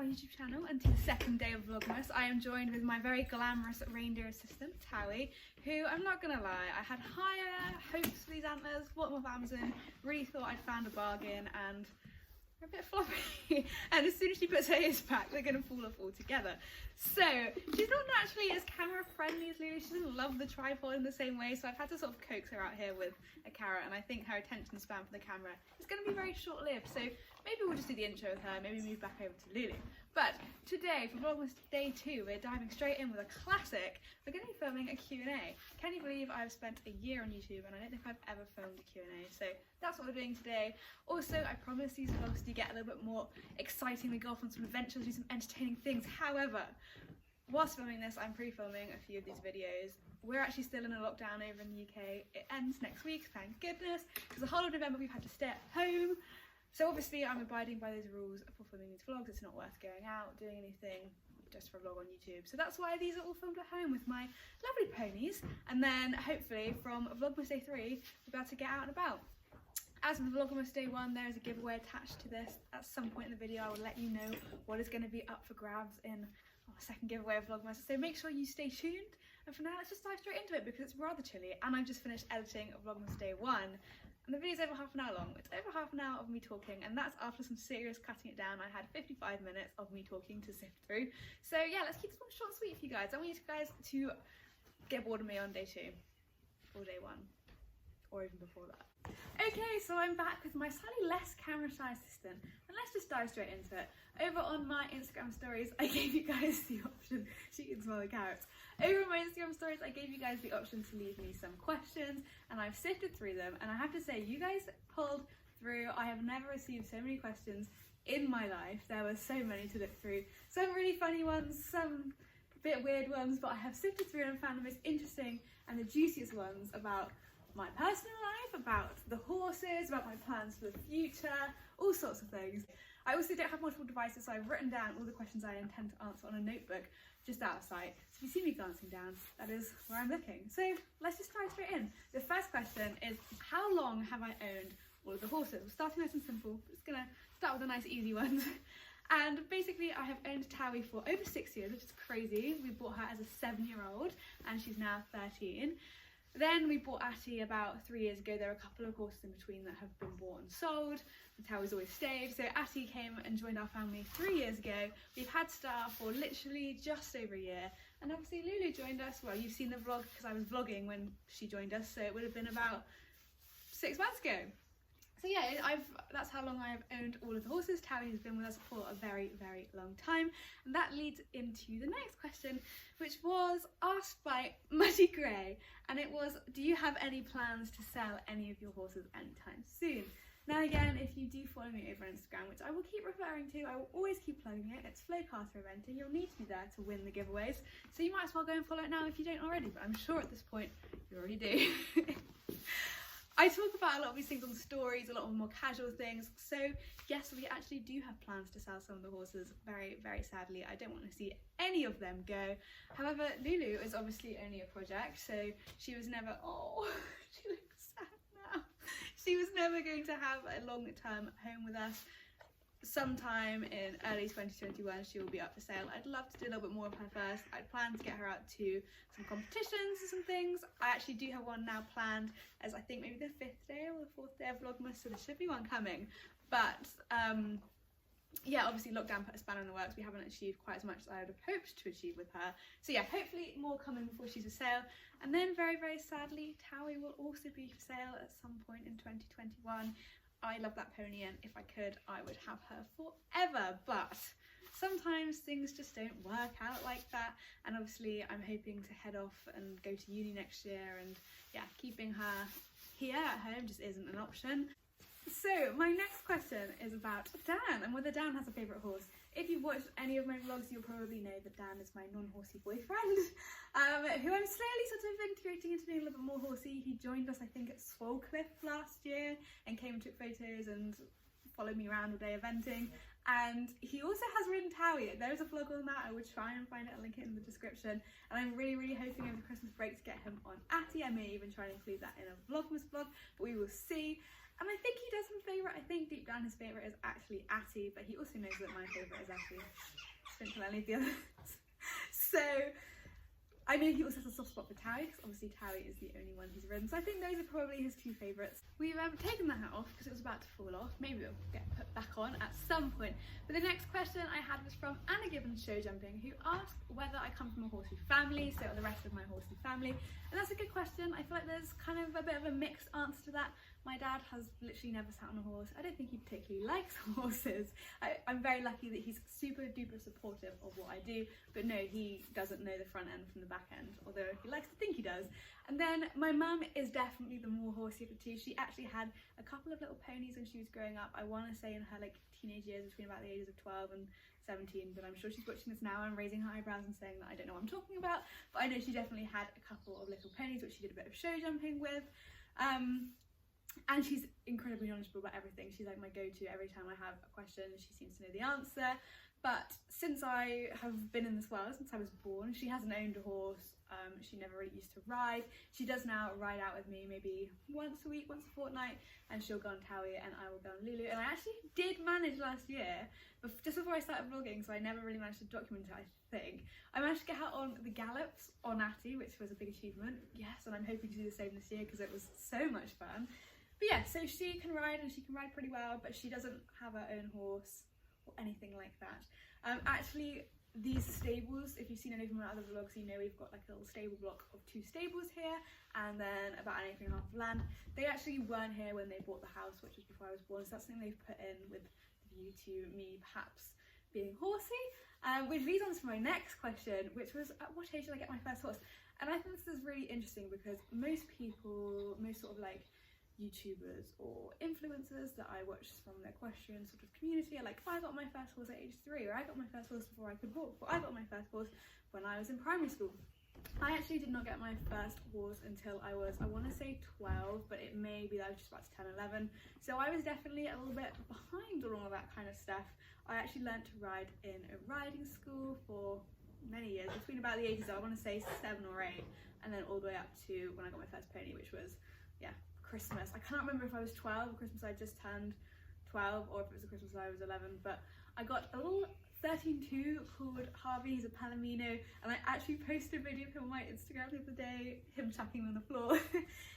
YouTube channel and to the second day of Vlogmas. I am joined with my very glamorous reindeer assistant, Towie, who, I'm not gonna lie, I had higher hopes for these antlers, bought them off Amazon, really thought I'd found a bargain, and they're a bit floppy. And as soon as she puts her ears back, they're gonna fall off altogether. So, she's not naturally as camera friendly as Lulu. She doesn't love the tripod in the same way, so I've had to sort of coax her out here with a carrot, and I think her attention span for the camera is gonna be very short-lived. So maybe we'll just do the intro with her, maybe move back over to Lulu. But today, for Vlogmas Day 2, we're diving straight in with a classic. We're going to be filming a Q&A. Can you believe I've spent a year on YouTube and I don't think I've ever filmed a Q&A? So that's what we're doing today. Also, I promise these vlogs do get a little bit more exciting. We go off on some adventures, do some entertaining things. However, whilst filming this, I'm pre-filming a few of these videos. We're actually still in a lockdown over in the UK. It ends next week, thank goodness, because the whole of November we've had to stay at home. So obviously I'm abiding by those rules for filming these vlogs. It's not worth going out, doing anything just for a vlog on YouTube. So that's why these are all filmed at home with my lovely ponies. And then hopefully from Vlogmas Day 3, we'll be able to get out and about. As with Vlogmas Day 1, there is a giveaway attached to this. At some point in the video, I will let you know what is going to be up for grabs in our second giveaway of Vlogmas. So make sure you stay tuned. And for now, let's just dive straight into it because it's rather chilly. And I've just finished editing Vlogmas Day 1. And the video's over half an hour long. It's over half an hour of me talking, and that's after some serious cutting it down. I had 55 minutes of me talking to sift through. So yeah, let's keep this one short and sweet for you guys. I want you guys to get bored of me on Day 2 or Day 1, or even before that. Okay, so I'm back with my slightly less camera shy assistant, and let's just dive straight into it. Over on my Instagram stories, I gave you guys the option, she can smell the carrots. Over on my Instagram stories, I gave you guys the option to leave me some questions, and I've sifted through them, and I have to say, you guys pulled through. I have never received so many questions in my life. There were so many to look through. Some really funny ones, some bit weird ones, but I have sifted through and found the most interesting and the juiciest ones about my personal life, about the horses, about my plans for the future, all sorts of things. I also don't have multiple devices, so I've written down all the questions I intend to answer on a notebook just out of sight. So if you see me glancing down, that is where I'm looking. So let's just dive straight in. The first question is, how long have I owned all of the horses? We're starting nice and simple. I'm just gonna start with the nice easy ones. And basically I have owned Towie for over 6 years, which is crazy. We bought her as a 7-year-old and she's now 13. Then we bought Attie about 3 years ago. There are a couple of horses in between that have been bought and sold. The Towie's always stayed. So Attie came and joined our family 3 years ago. We've had Star for literally just over a year. And obviously Lulu joined us. Well, you've seen the vlog because I was vlogging when she joined us. So it would have been about 6 months ago. So yeah, that's how long I have owned all of the horses. Towie has been with us for a very, very long time. And that leads into the next question, which was asked by Muddy Gray. And it was, do you have any plans to sell any of your horses anytime soon? Now again, if you do follow me over on Instagram, which I will keep referring to, I will always keep plugging it, it's Flow Carter event and you'll need to be there to win the giveaways. So you might as well go and follow it now if you don't already, but I'm sure at this point you already do. I talk about a lot of these things on stories, a lot of more casual things. So yes, we actually do have plans to sell some of the horses. Very, very sadly, I don't want to see any of them go. However, Lulu is obviously only a project, so she was never, oh, she looks sad now. She was never going to have a long-term home with us. Sometime in early 2021 she will be up for sale. I'd love to do a little bit more of her first. I'd plan to get her out to some competitions and some things. I actually do have one now planned as I think maybe the 5th day or the 4th day of Vlogmas, so there should be one coming. But yeah, obviously lockdown put a spanner in the works. We haven't achieved quite as much as I would have hoped to achieve with her. So yeah, hopefully more coming before she's for sale. And then very, very sadly, Towie will also be for sale at some point in 2021. I love that pony and if I could, I would have her forever, but sometimes things just don't work out like that. And obviously I'm hoping to head off and go to uni next year, and yeah, keeping her here at home just isn't an option. So my next question is about Dan and whether Dan has a favourite horse. If you've watched any of my vlogs, you'll probably know that Dan is my non-horsey boyfriend, who I'm slowly sort of integrating into being a little bit more horsey. He joined us, I think, at Swalcliffe last year and came and took photos and followed me around all day eventing. And he also has ridden Towie. There is a vlog on that. I would try and find it and link it in the description. And I'm really hoping over the Christmas break to get him on Atty. I may even try and include that in a Vlogmas vlog, but we will see. And I think he does have a favourite. I think deep down his favourite is actually Atty, but he also knows that my favourite is actually any of the others. So I know he also has a soft spot for Towie, because obviously Towie is the only one he's ridden. So I think those are probably his two favourites. We've taken the hat off because it was about to fall off. Maybe it'll get put back on at some point. But the next question I had was from Anna Gibbons Show Jumping, who asked whether I come from a horsey family, so the rest of my horsey family. And that's a good question. I feel like there's kind of a bit of a mixed answer to that. My dad has literally never sat on a horse. I don't think he particularly likes horses. I'm very lucky that he's super duper supportive of what I do, but no, he doesn't know the front end from the back end, although he likes to think he does. And then my mum is definitely the more horsey of the two. She actually had a couple of little ponies when she was growing up. I want to say in her like teenage years, between about the ages of 12 and 17, but I'm sure she's watching this now and raising her eyebrows and saying that I don't know what I'm talking about. But I know she definitely had a couple of little ponies which she did a bit of show jumping with. And she's incredibly knowledgeable about everything. She's like my go-to every time I have a question. She seems to know the answer. But since I have been in this world, since I was born, she hasn't owned a horse. She never really used to ride. She does now ride out with me maybe once a week, once a fortnight, and she'll go on Towie and I will go on Lulu. And I actually did manage last year, just before I started vlogging, so I never really managed to document it, I think. I managed to get her on the gallops on Atty, which was a big achievement. Yes, and I'm hoping to do the same this year because it was so much fun. But yeah, so she can ride and she can ride pretty well, but she doesn't have her own horse or anything like that. Actually, these stables, if you've seen any of my other vlogs, you know we've got like a little stable block of 2 stables here, and then about an acre and a half of land. They actually weren't here when they bought the house, which was before I was born, so that's something they've put in with the view to me perhaps being horsey. Which leads on to my next question, which was at what age did I get my first horse? And I think this is really interesting because most people, most sort of like YouTubers or influencers that I watch from the equestrian sort of community are like, I got my first horse at age 3, or I got my first horse before I could walk, or I got my first horse when I was in primary school. I actually did not get my first horse until I was, I want to say 12, but it may be that I was just about to 10, 11. So I was definitely a little bit behind on all of that kind of stuff. I actually learned to ride in a riding school for many years, between about the ages of, I want to say 7 or 8, and then all the way up to when I got my first pony, which was, yeah, Christmas. I can't remember if I was 12 or Christmas I just turned 12, or if it was a Christmas I was 11, but I got a little 13-2 called Harvey. He's a Palomino, and I actually posted a video of him on my Instagram the other day, him chucking on the floor.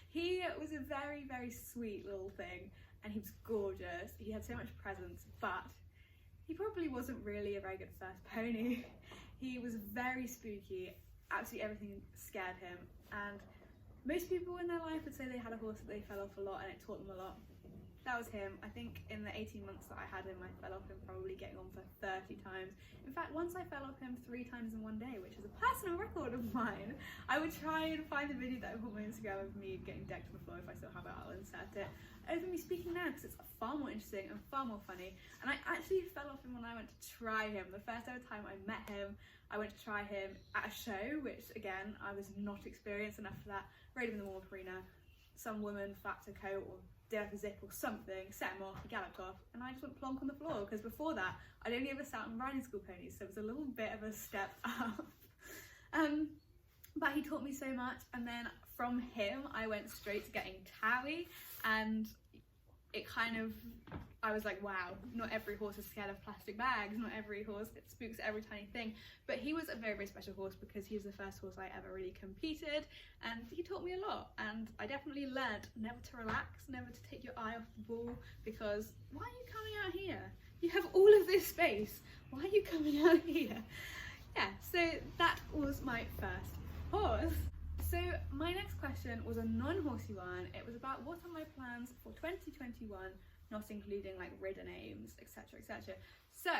He was a very sweet little thing, and he was gorgeous. He had so much presence, but he probably wasn't really a very good first pony. He was very spooky, absolutely everything scared him, and most people in their life would say they had a horse that they fell off a lot and it taught them a lot. That was him. I think in the 18 months that I had him, I fell off him probably getting on for 30 times. In fact, once I fell off him 3 times in one day, which is a personal record of mine. I would try and find the video that I put on my Instagram of me getting decked on the floor. If I still have it, I'll insert it. Over me speaking now, because it's far more interesting and far more funny. And I actually fell off him when I went to try him. The first ever time I met him, I went to try him at a show, which again, I was not experienced enough for that. Rode him in the warm-up arena. Some woman flapped a coat or did like a zip or something, set him off, he galloped off, and I just went plonk on the floor, because before that I'd only ever sat on riding school ponies, so it was a little bit of a step up. But he taught me so much, and then from him I went straight to getting Towie, and it kind of, I was like, wow, not every horse is scared of plastic bags, not every horse spooks at every tiny thing. But he was a very special horse because he was the first horse I ever really competed, and he taught me a lot. And I definitely learnt never to relax, never to take your eye off the ball, because why are you coming out here? You have all of this space, why are you coming out here? Yeah, so that was my first horse. So my next question was a non-horsey one. It was about what are my plans for 2021, not including like ridden aims, etc, etc. So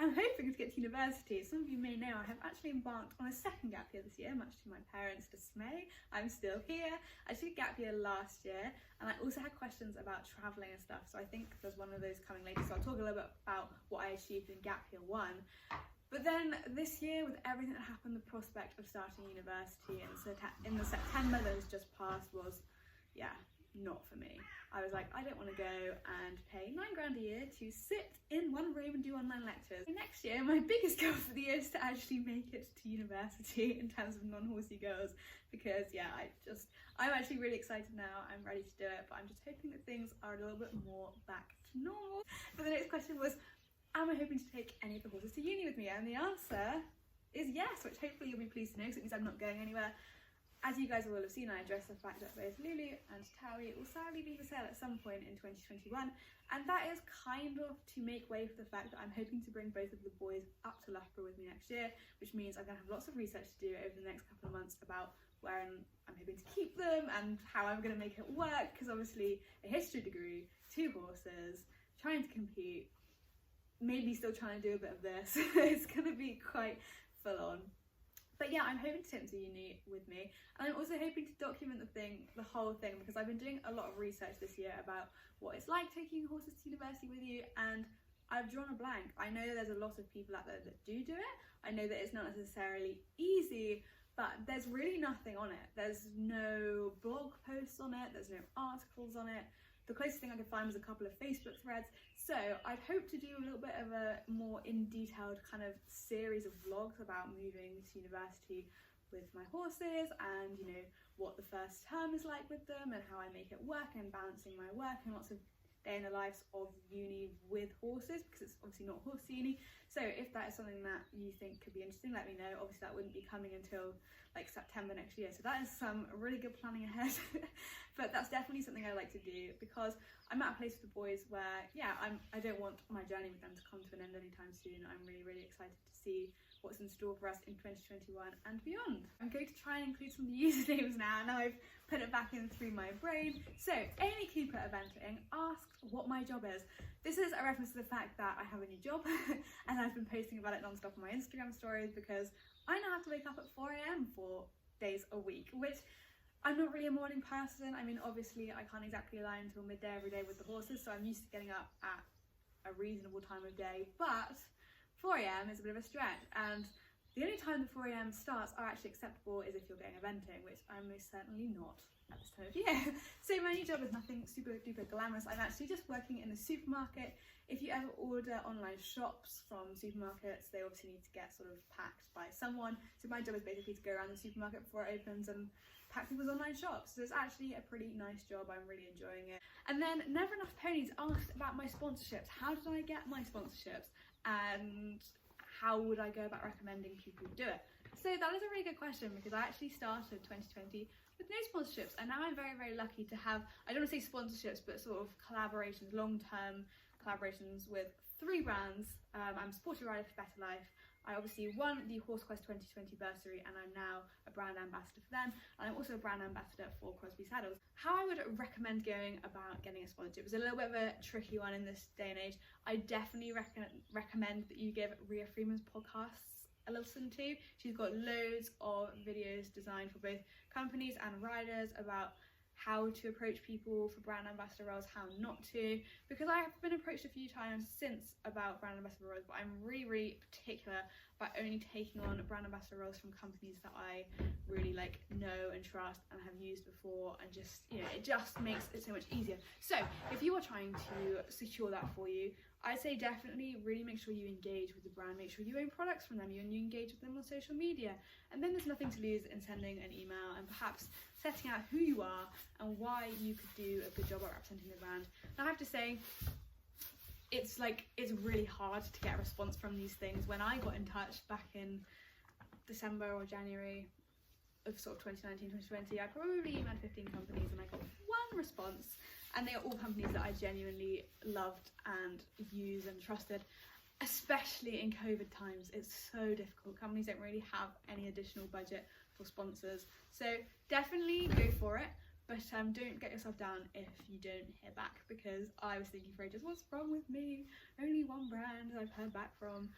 I'm hoping to get to university. Some of you may know I have actually embarked on a second gap year this year, much to my parents' dismay. I'm still here. I took a gap year last year, and I also had questions about travelling and stuff, so I think there's one of those coming later. So I'll talk a little bit about what I achieved in gap year 1. But then this year, with everything that happened, the prospect of starting university in the September that has just passed was, yeah, not for me. I was like, I don't want to go and pay £9 grand a year to sit in one room and do online lectures. Next year, my biggest goal for the year is to actually make it to university in terms of non-horsey girls, because yeah, I'm actually really excited now. I'm ready to do it, but I'm just hoping that things are a little bit more back to normal. But the next question was, am I hoping to take any of the horses to uni with me? And the answer is yes, which hopefully you'll be pleased to know, because it means I'm not going anywhere. As you guys will have seen, I addressed the fact that both Lulu and Towie will sadly be for sale at some point in 2021, and that is kind of to make way for the fact that I'm hoping to bring both of the boys up to Loughborough with me next year, which means I'm going to have lots of research to do over the next couple of months about where I'm hoping to keep them and how I'm going to make it work, because obviously a history degree, 2 horses, trying to compete, maybe still trying to do a bit of this, it's going to be quite full on. But yeah, I'm hoping to take them to uni with me, and I'm also hoping to document the whole thing, because I've been doing a lot of research this year about what it's like taking horses to university with you, and I've drawn a blank. I know there's a lot of people out there that do it. I know that it's not necessarily easy, but there's really nothing on it. There's no blog posts on it, there's no articles on it. The closest thing I could find was a couple of Facebook threads. So I'd hope to do a little bit of a more in-detailed kind of series of vlogs about moving to university with my horses, and you know, what the first term is like with them and how I make it work, and balancing my work and lots of day in the lives of uni with horses, because it's obviously not horse uni. So if that is something that you think could be interesting, let me know. Obviously that wouldn't be coming until like September next year, so that is some really good planning ahead. But that's definitely something I like to do, because I'm at a place with the boys where, yeah, I don't want my journey with them to come to an end anytime soon. I'm really excited to see what's in store for us in 2021 and beyond. I'm going to try and include some of the usernames now I've put it back in through my brain. So Amy Cooper Eventing asked what my job is. This is a reference to the fact that I have a new job and I've been posting about it non-stop on my Instagram stories, because I now have to wake up at 4 AM 4 days a week, which I'm not really a morning person. I mean, obviously I can't exactly lie until midday every day with the horses, so I'm used to getting up at a reasonable time of day, but 4 AM is a bit of a stretch, and the only time the 4 AM starts are actually acceptable is if you're getting eventing, which I'm most certainly not at this time of year. So my new job is nothing super duper glamorous. I'm actually just working in the supermarket. If you ever order online shops from supermarkets, they obviously need to get sort of packed by someone. So my job is basically to go around the supermarket before it opens and pack people's online shops. So it's actually a pretty nice job. I'm really enjoying it. And then Never Enough Ponies asked about my sponsorships. How did I get my sponsorships? And how would I go about recommending people do it? So that is a really good question, because I actually started 2020 with no sponsorships, and now I'm very lucky to have, I don't want to say sponsorships, but sort of collaborations, long-term collaborations with 3 brands. I'm Sporty Rider for Better Life. I obviously won the HorseQuest 2020 bursary, and I'm now a brand ambassador for them, and I'm also a brand ambassador for Crosby Saddles. How I would recommend going about getting a sponsorship is a little bit of a tricky one in this day and age. I definitely recommend that you give Rhea Freeman's podcasts a listen to. She's got loads of videos designed for both companies and riders about how to approach people for brand ambassador roles, how not to, because I have been approached a few times since about brand ambassador roles, but I'm really particular about only taking on brand ambassador roles from companies that I really like, know and trust and have used before, and just, you know, it just makes it so much easier. So if you are trying to secure that for you, I'd say definitely really make sure you engage with the brand, make sure you own products from them, and you engage with them on social media. And then there's nothing to lose in sending an email and perhaps setting out who you are and why you could do a good job at representing the brand. And I have to say, it's really hard to get a response from these things. When I got in touch back in December or January of sort of 2019, 2020, I probably emailed 15 companies and I got 1 response. And they are all companies that I genuinely loved and used and trusted, especially in COVID times. It's so difficult. Companies don't really have any additional budget for sponsors. So definitely go for it, but don't get yourself down if you don't hear back, because I was thinking for ages, what's wrong with me? Only 1 brand I've heard back from,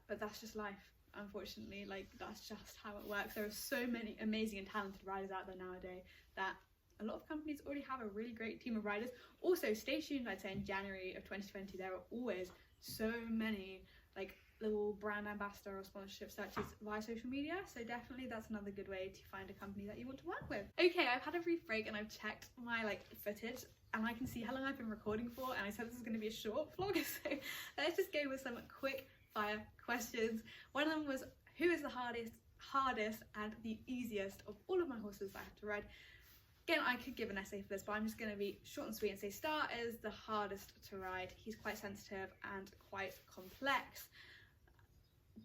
but that's just life. Unfortunately, like, that's just how it works. There are so many amazing and talented riders out there nowadays that a lot of companies already have a really great team of riders. Also, stay tuned, I'd say in January of 2020, there are always so many like little brand ambassador or sponsorship searches via social media, so definitely that's another good way to find a company that you want to work with. Okay, I've had a brief break and I've checked my footage and I can see how long I've been recording for, and I said this is going to be a short vlog, so let's just go with some quick fire questions. One of them was, who is the hardest and the easiest of all of my horses that I have to ride? Again, I could give an essay for this, but I'm just going to be short and sweet and say Star is the hardest to ride. He's quite sensitive and quite complex,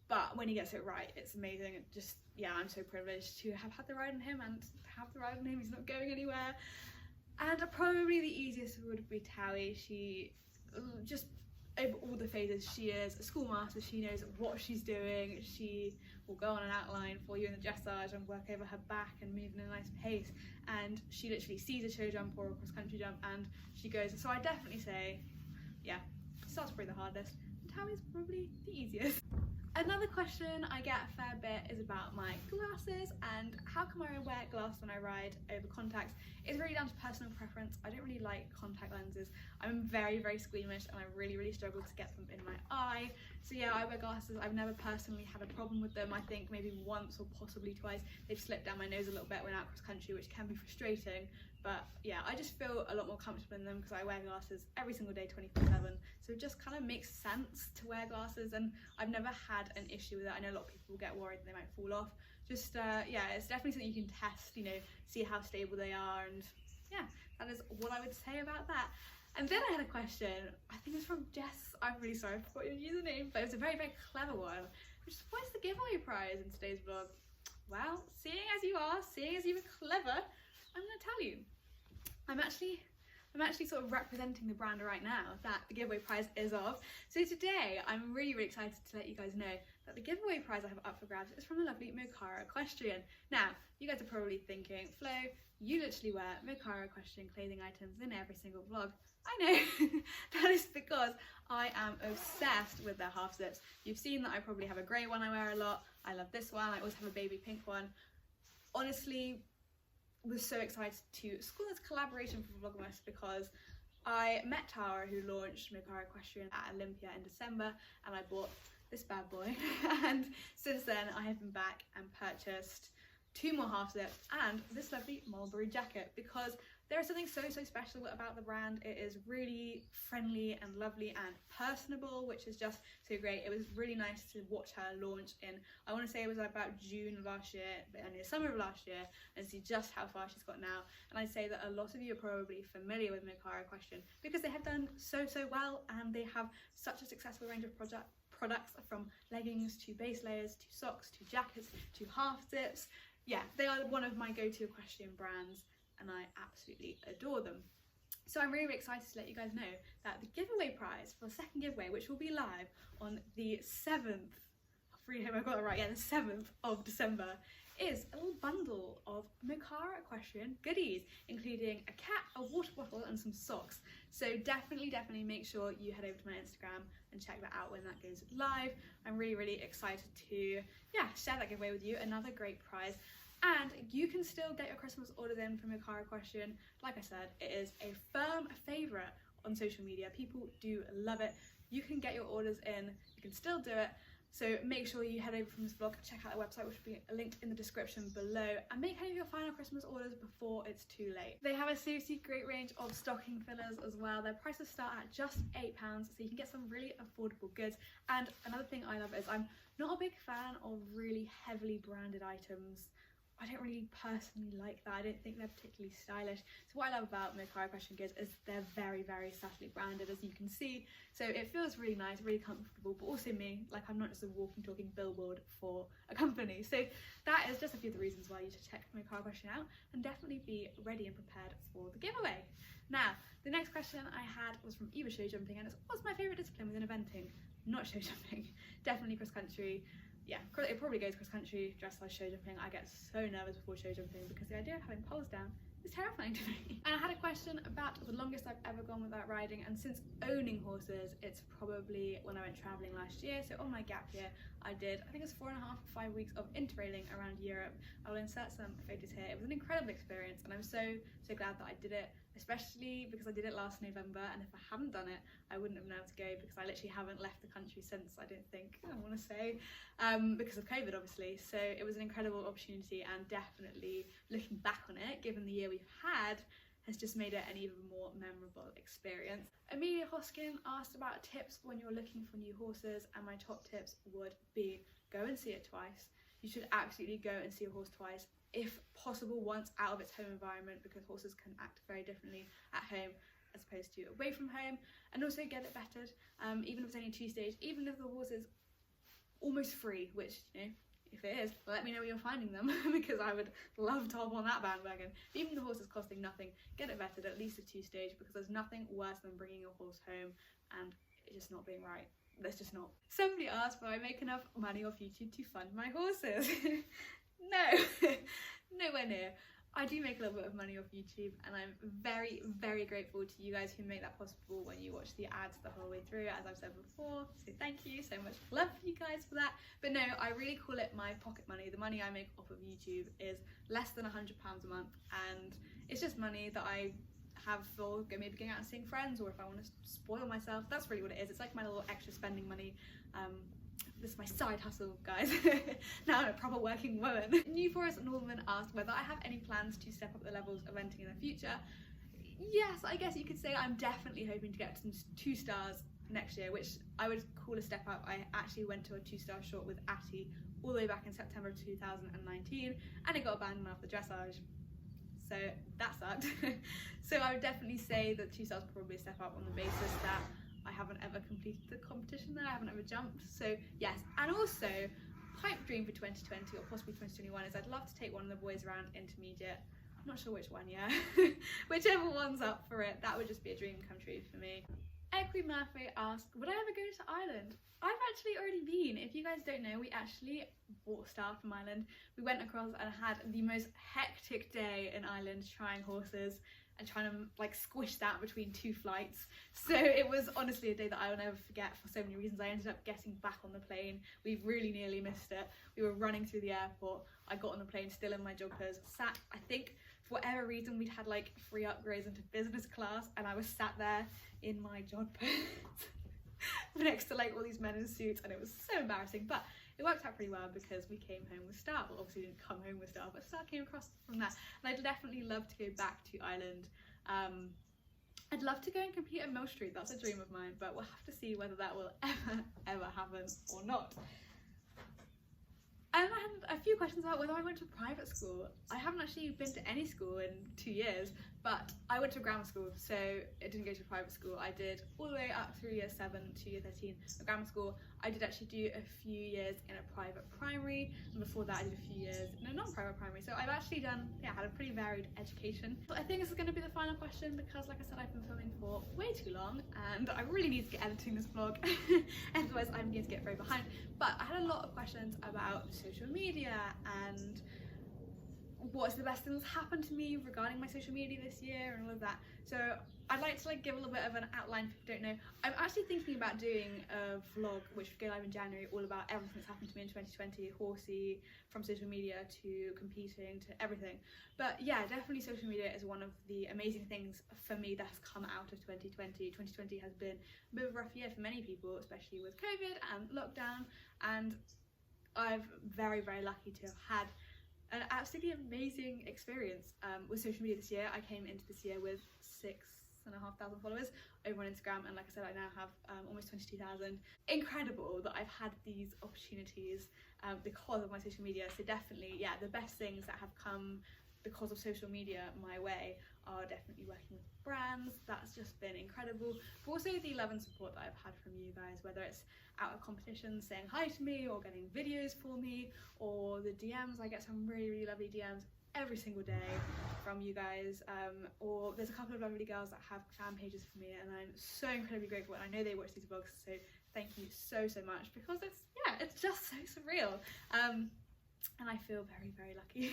but when he gets it right, it's amazing. Just, yeah, I'm so privileged to have had the ride on him and have the ride on him. He's not going anywhere. And probably the easiest would be Towie. She just, over all the phases, she is a schoolmaster. She knows what she's doing. She will go on an outline for you in the dressage and work over her back and move in a nice pace, and she literally sees a show jump or a cross country jump and she goes. So I definitely say, yeah, Star's probably the hardest and Towie's probably the easiest. Another question I get a fair bit is about my glasses and how come I wear glass when I ride over contacts. It's really down to personal preference. I don't really like contact lenses. I'm very, very squeamish and I really struggle to get them in my eye. So yeah, I wear glasses. I've never personally had a problem with them. I think maybe once or possibly twice they've slipped down my nose a little bit when out cross country, which can be frustrating. But yeah, I just feel a lot more comfortable in them because I wear glasses every single day 24/7. So it just kind of makes sense to wear glasses, and I've never had an issue with it. I know a lot of people get worried they might fall off. Just yeah, it's definitely something you can test, you know, see how stable they are, and yeah, that is what I would say about that. And then I had a question, I think it's from Jess. I'm really sorry I forgot your username, but it was a very clever one, which is, what's the giveaway prize in today's vlog? Well, seeing as you are, seeing as you were clever, I'm going to tell you. I'm actually sort of representing the brand right now that the giveaway prize is of. So today I'm really excited to let you guys know that the giveaway prize I have up for grabs is from the lovely Mokara Equestrian. Now, you guys are probably thinking, Flo, you literally wear Mokara Equestrian clothing items in every single vlog. I know, that is because I am obsessed with their half zips. You've seen that I probably have a grey one I wear a lot. I love this one. I always have a baby pink one. Honestly, was so excited to score this collaboration for Vlogmas because I met Tara, who launched Mokara Equestrian at Olympia in December, and I bought this bad boy. And since then I have been back and purchased 2 more half zips and this lovely mulberry jacket because there is something so special about the brand. It is really friendly and lovely and personable, which is just so great. It was really nice to watch her launch in, I want to say it was about June of last year, and the summer of last year, and see just how far she's got now. And I'd say that a lot of you are probably familiar with Mokara Equestrian because they have done so well, and they have such a successful range of products from leggings to base layers to socks to jackets to half zips. Yeah, they are one of my go-to equestrian brands, and I absolutely adore them. So I'm really excited to let you guys know that the giveaway prize for the second giveaway, which will be live on the 7th, I hope I got it right, yeah, the 7th of December, is a little bundle of Mokara Equestrian goodies, including a cat, a water bottle, and some socks. So definitely make sure you head over to my Instagram and check that out when that goes live. I'm really excited to, yeah, share that giveaway with you. Another great prize. And you can still get your Christmas orders in from Mokara Equestrian. Like I said, it is a firm favourite on social media. People do love it. You can get your orders in, you can still do it. So make sure you head over from this vlog, check out their website, which will be linked in the description below, and make any of your final Christmas orders before it's too late. They have a seriously great range of stocking fillers as well. Their prices start at just £8, so you can get some really affordable goods. And another thing I love is I'm not a big fan of really heavily branded items. I don't really personally like that. I don't think they're particularly stylish. So what I love about Mokara Equestrian goods is they're very subtly branded, as you can see. So it feels really nice, really comfortable, but also me, like I'm not just a walking, talking billboard for a company. So that is just a few of the reasons why you should check Mokara Equestrian out and definitely be ready and prepared for the giveaway. Now, the next question I had was from Eva Show Jumping, and it's, what's my favourite discipline within eventing? Not show jumping, definitely cross country. Yeah, it probably goes cross country, dressage, show jumping. I get so nervous before show jumping because the idea of having poles down It's terrifying to me. And I had a question about the longest I've ever gone without riding, and since owning horses, it's probably when I went travelling last year. So on my gap year, I did, I think it was 4.5 or 5 weeks of interrailing around Europe. I will insert some photos here. It was an incredible experience, and I'm so glad that I did it, especially because I did it last November, and if I hadn't done it, I wouldn't have been able to go, because I literally haven't left the country since, I don't think, I want to say, because of COVID obviously. So it was an incredible opportunity, and definitely looking back on it, given the year we've had, has just made it an even more memorable experience. Amelia Hoskin asked about tips when you're looking for new horses, and my top tips would be go and see it twice. You should absolutely go and see a horse twice, if possible once out of its home environment, because horses can act very differently at home as opposed to away from home. And also get it bettered, even if it's only 2 stage, even if the horse is almost free, which, you know, if it is, let me know where you're finding them because I would love to hop on that bandwagon. Even the horse is costing nothing, get it vetted at least a 2 stage, because there's nothing worse than bringing your horse home and it just not being right. There's just not. Somebody asked, will I make enough money off YouTube to fund my horses? No, nowhere near. I do make a little bit of money off YouTube, and I'm very, very grateful to you guys who make that possible when you watch the ads the whole way through, as I've said before. So thank you so much. Love you guys for that. But no, I really call it my pocket money. The money I make off of YouTube is less than £100 a month, and it's just money that I have for maybe going out and seeing friends, or if I want to spoil myself. That's really what it is. It's like my little extra spending money. This is my side hustle, guys. Now I'm a proper working woman. New Forest Norman asked whether I have any plans to step up the levels of eventing in the future. Yes, I guess you could say I'm definitely hoping to get some 2 stars next year, which I would call a step up. I actually went to a 2-star short with Atty all the way back in September of 2019, and it got abandoned after dressage. So that sucked. So I would definitely say that 2 stars probably a step up on the basis that I haven't ever completed the competition there, I haven't ever jumped. So yes, and also pipe dream for 2020 or possibly 2021 is I'd love to take one of the boys around intermediate. I'm not sure which one yet. Whichever one's up for it, that would just be a dream come true for me. Equi Murphy asked, would I ever go to Ireland? I've actually already been. If you guys don't know, we actually bought stuff from Ireland. We went across and had the most hectic day in Ireland trying horses and trying to like squish that between 2 flights. So it was honestly a day that I will never forget for so many reasons. I ended up getting back on the plane. We really nearly missed it. We were running through the airport. I got on the plane still in my joggers, sat, I think for whatever reason we'd had like free upgrades into business class, and I was sat there in my jodhpurs next to like all these men in suits, and it was so embarrassing, but it worked out pretty well because we came home with Star. Well, obviously didn't come home with Star, but Star came across from that. And I'd definitely love to go back to Ireland. I'd love to go and compete at Mill Street. That's a dream of mine, but we'll have to see whether that will ever happen or not. And I had a few questions about whether I went to private school. I haven't actually been to any school in 2 years, but I went to a grammar school, so I didn't go to a private school. I did all the way up through year 7 to year 13 at grammar school. I did actually do a few years in a private primary, and before that I did a few years in a non-private primary. So I've actually done, yeah, had a pretty varied education. But I think this is going to be the final question because, like I said, I've been filming for way too long and I really need to get editing this vlog, otherwise I'm going to get very behind. But I had a lot of questions about social media and what's the best thing that's happened to me regarding my social media this year and all of that. So I'd like to like give a little bit of an outline if you don't know. I'm actually thinking about doing a vlog which will go live in January, all about everything that's happened to me in 2020, horsey, from social media to competing to everything. But yeah, definitely social media is one of the amazing things for me that has come out of 2020. 2020 has been a bit of a rough year for many people, especially with COVID and lockdown, and I'm very, very lucky to have had an absolutely amazing experience with social media this year. I came into this year with 6,500 followers over on Instagram, and like I said, I now have almost 22,000. Incredible that I've had these opportunities because of my social media. So definitely, yeah, the best things that have come because of social media my way are definitely working with brands. That's just been incredible, but also the love and support that I've had from you guys, whether it's out of competitions saying hi to me or getting videos for me, or the DMs. I get some really, really lovely DMs every single day from you guys, or there's a couple of lovely girls that have fan pages for me, and I'm so incredibly grateful, and I know they watch these vlogs, so thank you so, so much, because it's, yeah, it's just so surreal, and I feel very, very lucky.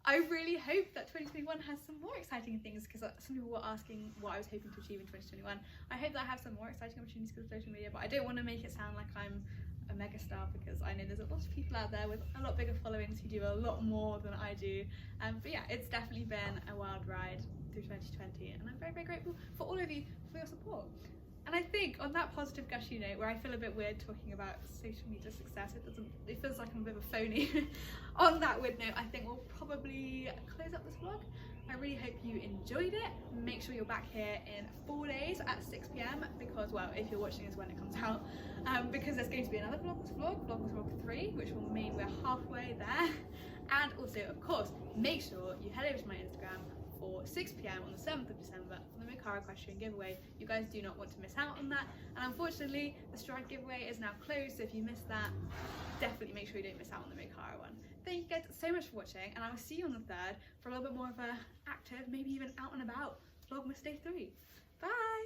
I really hope that 2021 has some more exciting things, because some people were asking what I was hoping to achieve in 2021. I hope that I have some more exciting opportunities with social media, but I don't want to make it sound like I'm a mega star, because I know there's a lot of people out there with a lot bigger followings who do a lot more than I do. But yeah, it's definitely been a wild ride through 2020, and I'm very, very grateful for all of you for your support. And I think on that positive gushy note, where I feel a bit weird talking about social media success, it feels like I'm a bit of a phony. On that weird note, I think we'll probably close up this vlog. I really hope you enjoyed it. Make sure you're back here in 4 days at 6 p.m. because, well, if you're watching this when it comes out, because there's going to be another Vlogmas vlog 3, which will mean we're halfway there. And also, of course, make sure you head over to my Instagram for 6 p.m. on the 7th of December for the Mikara equestrian giveaway. You guys do not want to miss out on that. And unfortunately, the Stride giveaway is now closed, so if you missed that, definitely make sure you don't miss out on the Mikara one. Thank you guys so much for watching, and I will see you on the 3rd for a little bit more of a active, maybe even out and about Vlogmas Day 3. Bye!